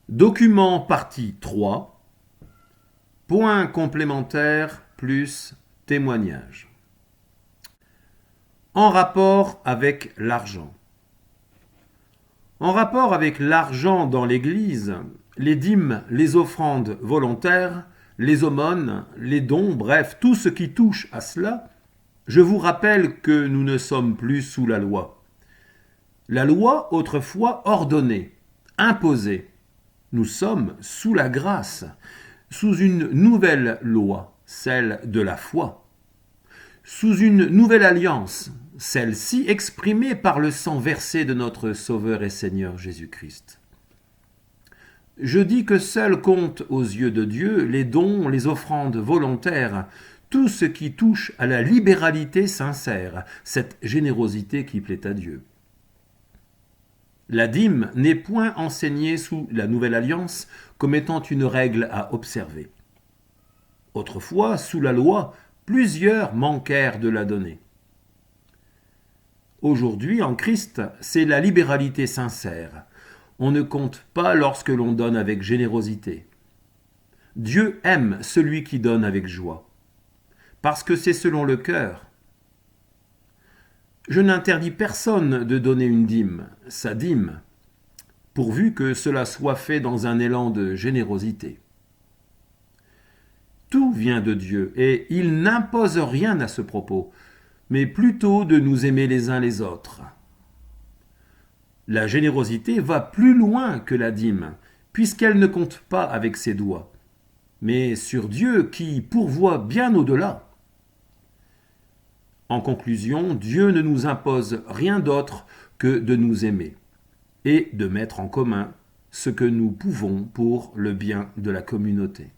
Document partie 3, points complémentaires plus témoignage. En rapport avec l'argent. En rapport avec l'argent dans l'Église, les dîmes, les offrandes volontaires, les aumônes, les dons, bref, tout ce qui touche à cela, je vous rappelle que nous ne sommes plus sous la loi. La loi, autrefois ordonnée, imposée. Nous sommes sous la grâce, sous une nouvelle loi, celle de la foi. Sous une nouvelle alliance, celle-ci exprimée par le sang versé de notre Sauveur et Seigneur Jésus-Christ. Je dis que seul compte aux yeux de Dieu les dons, les offrandes volontaires, tout ce qui touche à la libéralité sincère, cette générosité qui plaît à Dieu. La dîme n'est point enseignée sous la Nouvelle Alliance comme étant une règle à observer. Autrefois, sous la loi, plusieurs manquèrent de la donner. Aujourd'hui, en Christ, c'est la libéralité sincère. On ne compte pas lorsque l'on donne avec générosité. Dieu aime celui qui donne avec joie, parce que c'est selon le cœur. Je n'interdis personne de donner une dîme, sa dîme, pourvu que cela soit fait dans un élan de générosité. Tout vient de Dieu, et il n'impose rien à ce propos, mais plutôt de nous aimer les uns les autres. La générosité va plus loin que la dîme, puisqu'elle ne compte pas avec ses doigts, mais sur Dieu qui pourvoit bien au-delà. En conclusion, Dieu ne nous impose rien d'autre que de nous aimer et de mettre en commun ce que nous pouvons pour le bien de la communauté.